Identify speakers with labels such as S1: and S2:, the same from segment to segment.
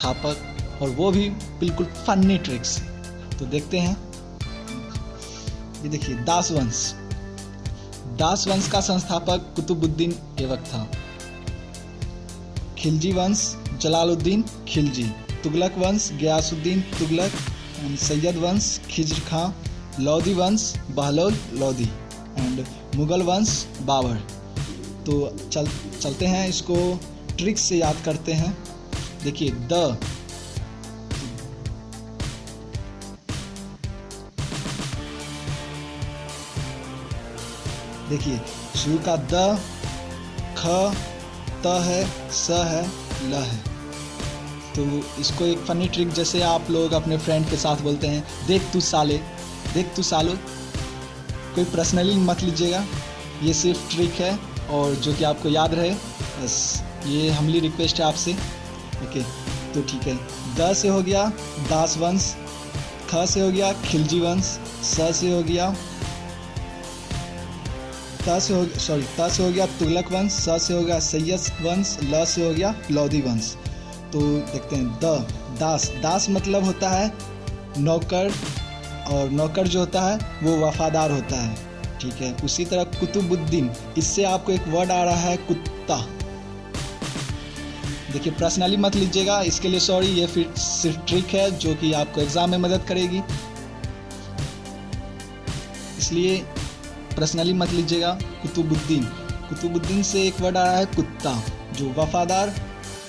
S1: संस्थापक, और वो भी बिल्कुल फनी ट्रिक्स। तो देखते हैं। ये देखिए, दास वंश। दास वंश का संस्थापक कुतुबुद्दीन ऐबक था। खिलजी वंश जलालुद्दीन खिलजी। तुगलक वंश गयासुद्दीन तुगलक। सैयद वंश खिज्र खां। लोधी वंश बहलोल लोधी। एंड मुगल वंश बाबर। तो चलते हैं, इसको ट्रिक्स से याद करते हैं। देखिए, देखिए शुरू का द, ख, त है, स है, ल है। तो इसको एक फनी ट्रिक जैसे आप लोग अपने फ्रेंड के साथ बोलते हैं, देख तू साले, देख तू सालो। कोई पर्सनली मत लीजिएगा, ये सिर्फ ट्रिक है और जो कि आपको याद रहे, बस ये हम्बली रिक्वेस्ट है आपसे। ओके, तो ठीक है। द से हो गया दास वंश, ख से हो गया खिलजी वंश, स से हो गया त से हो गया तुगलक वंश, स से हो गया सैयद वंश, ल से हो गया लोधी वंश। तो देखते हैं, दास मतलब होता है नौकर, और नौकर जो होता है वो वफादार होता है, ठीक है। उसी तरह कुतुबुद्दीन, इससे आपको एक वर्ड आ रहा है कुत्ता। देखिए, पर्सनली मत लीजिएगा, इसके लिए सॉरी, ये फिर सिर्फ ट्रिक है जो कि आपको एग्जाम में मदद करेगी, इसलिए पर्सनली मत लीजिएगा। कुतुबुद्दीन से एक वर्ड आ रहा है कुत्ता, जो वफादार,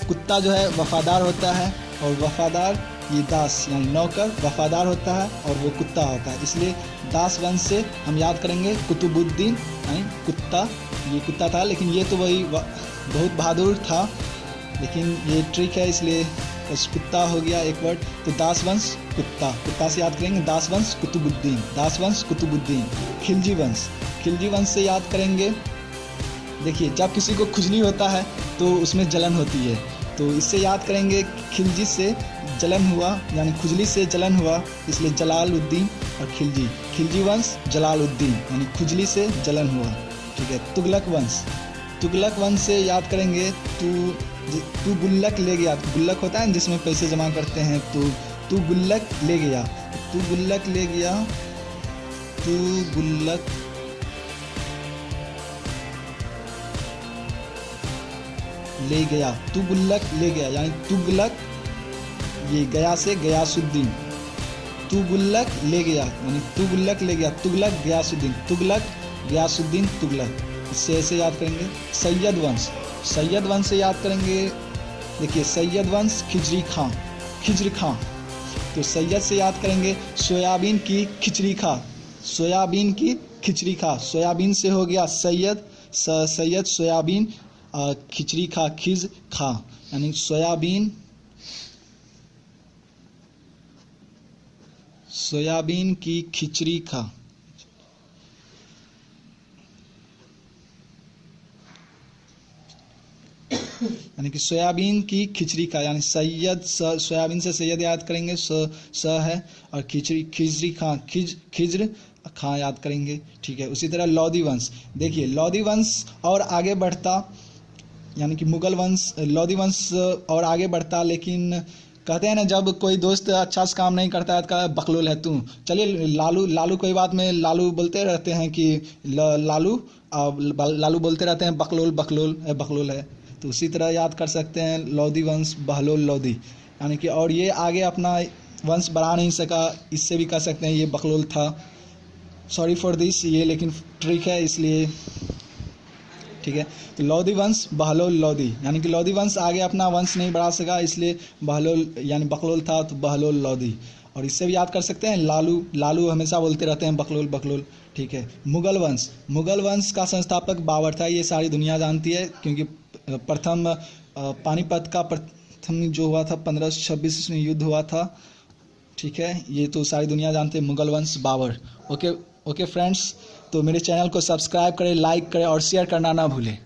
S1: कुत्ता जो है वफादार होता है, और वफादार ये दास यानी नौकर वफादार होता है और वो कुत्ता होता है, इसलिए दास वंश से हम याद करेंगे कुतुबुद्दीन यानी कुत्ता। ये कुत्ता था, लेकिन ये तो वही बहुत बहादुर था, लेकिन ये ट्रिक है, इसलिए बस कुत्ता हो गया एक वर्ड। तो दास वंश कुत्ता से याद करेंगे दास वंश कुतुबुद्दीन। खिलजी वंश से याद करेंगे, देखिए जब किसी को खुजली होता है तो उसमें जलन होती है, तो इससे याद करेंगे खिलजी से जलन हुआ यानी खुजली से जलन हुआ, इसलिए जलालुद्दीन और खिलजी वंश जलालुद्दीन यानी खुजली से जलन हुआ, ठीक है। तुगलक वंश से याद करेंगे तू गुल्लक ले गया। गुल्लक होता है जिसमें पैसे जमा करते हैं, तो तू गुल्लक ले गया, तू गुल्लक ले गया यानी तुगलक, ये गया से गयासुद्दीन। तू गुल्लक ले गया यानी तुगलक गयासुद्दीन तुगलक। इससे ऐसे याद करेंगे। सैयद वंश से याद करेंगे, देखिए सैयद वंश खिज्र खां। तो सैयद से याद करेंगे सोयाबीन की खिचड़ी खा। सोयाबीन से हो गया सैयद सोयाबीन, खिचड़ी खा खिज खा यानी सोयाबीन की खिचड़ी खा। यानी कि सोयाबीन की खिचड़ी का, यानी सोयाबीन से सैयद याद करेंगे, स है, और खिचड़ी खां खिज्र खां याद करेंगे, ठीक है। उसी तरह लोधी वंश, देखिए लोधी वंश और आगे बढ़ता, यानी कि मुगल वंश, लोधी वंश और आगे बढ़ता, लेकिन कहते हैं ना जब कोई दोस्त अच्छा से काम नहीं करता है तो कहता बकलोल है तू। चलिए लालू कोई बात में लालू बोलते रहते हैं कि लालू बोलते रहते हैं बकलोल है। तो उसी तरह याद कर सकते हैं लोधी वंश बहलोल लोधी, यानी कि और ये आगे अपना वंश बढ़ा नहीं सका, इससे भी कह सकते हैं ये बकलोल था। सॉरी फॉर दिस, ये लेकिन ट्रिक है इसलिए, ठीक है। तो लोधी वंश बहलोल लोधी, यानी कि लोधी वंश आगे अपना वंश नहीं बढ़ा सका, इसलिए बहलोल यानी बकलोल था तो बहलोल लोधी। और इससे भी याद कर सकते हैं लालू हमेशा बोलते रहते हैं बकलोल, ठीक है। मुगल वंश का संस्थापक बाबर था, ये सारी दुनिया जानती है, क्योंकि प्रथम पानीपत का प्रथम जो हुआ था 1526 में युद्ध हुआ था, ठीक है। ये तो सारी दुनिया जानते हैं, मुगल वंश बाबर। ओके फ्रेंड्स, तो मेरे चैनल को सब्सक्राइब करें, लाइक करें और शेयर करना ना भूलें।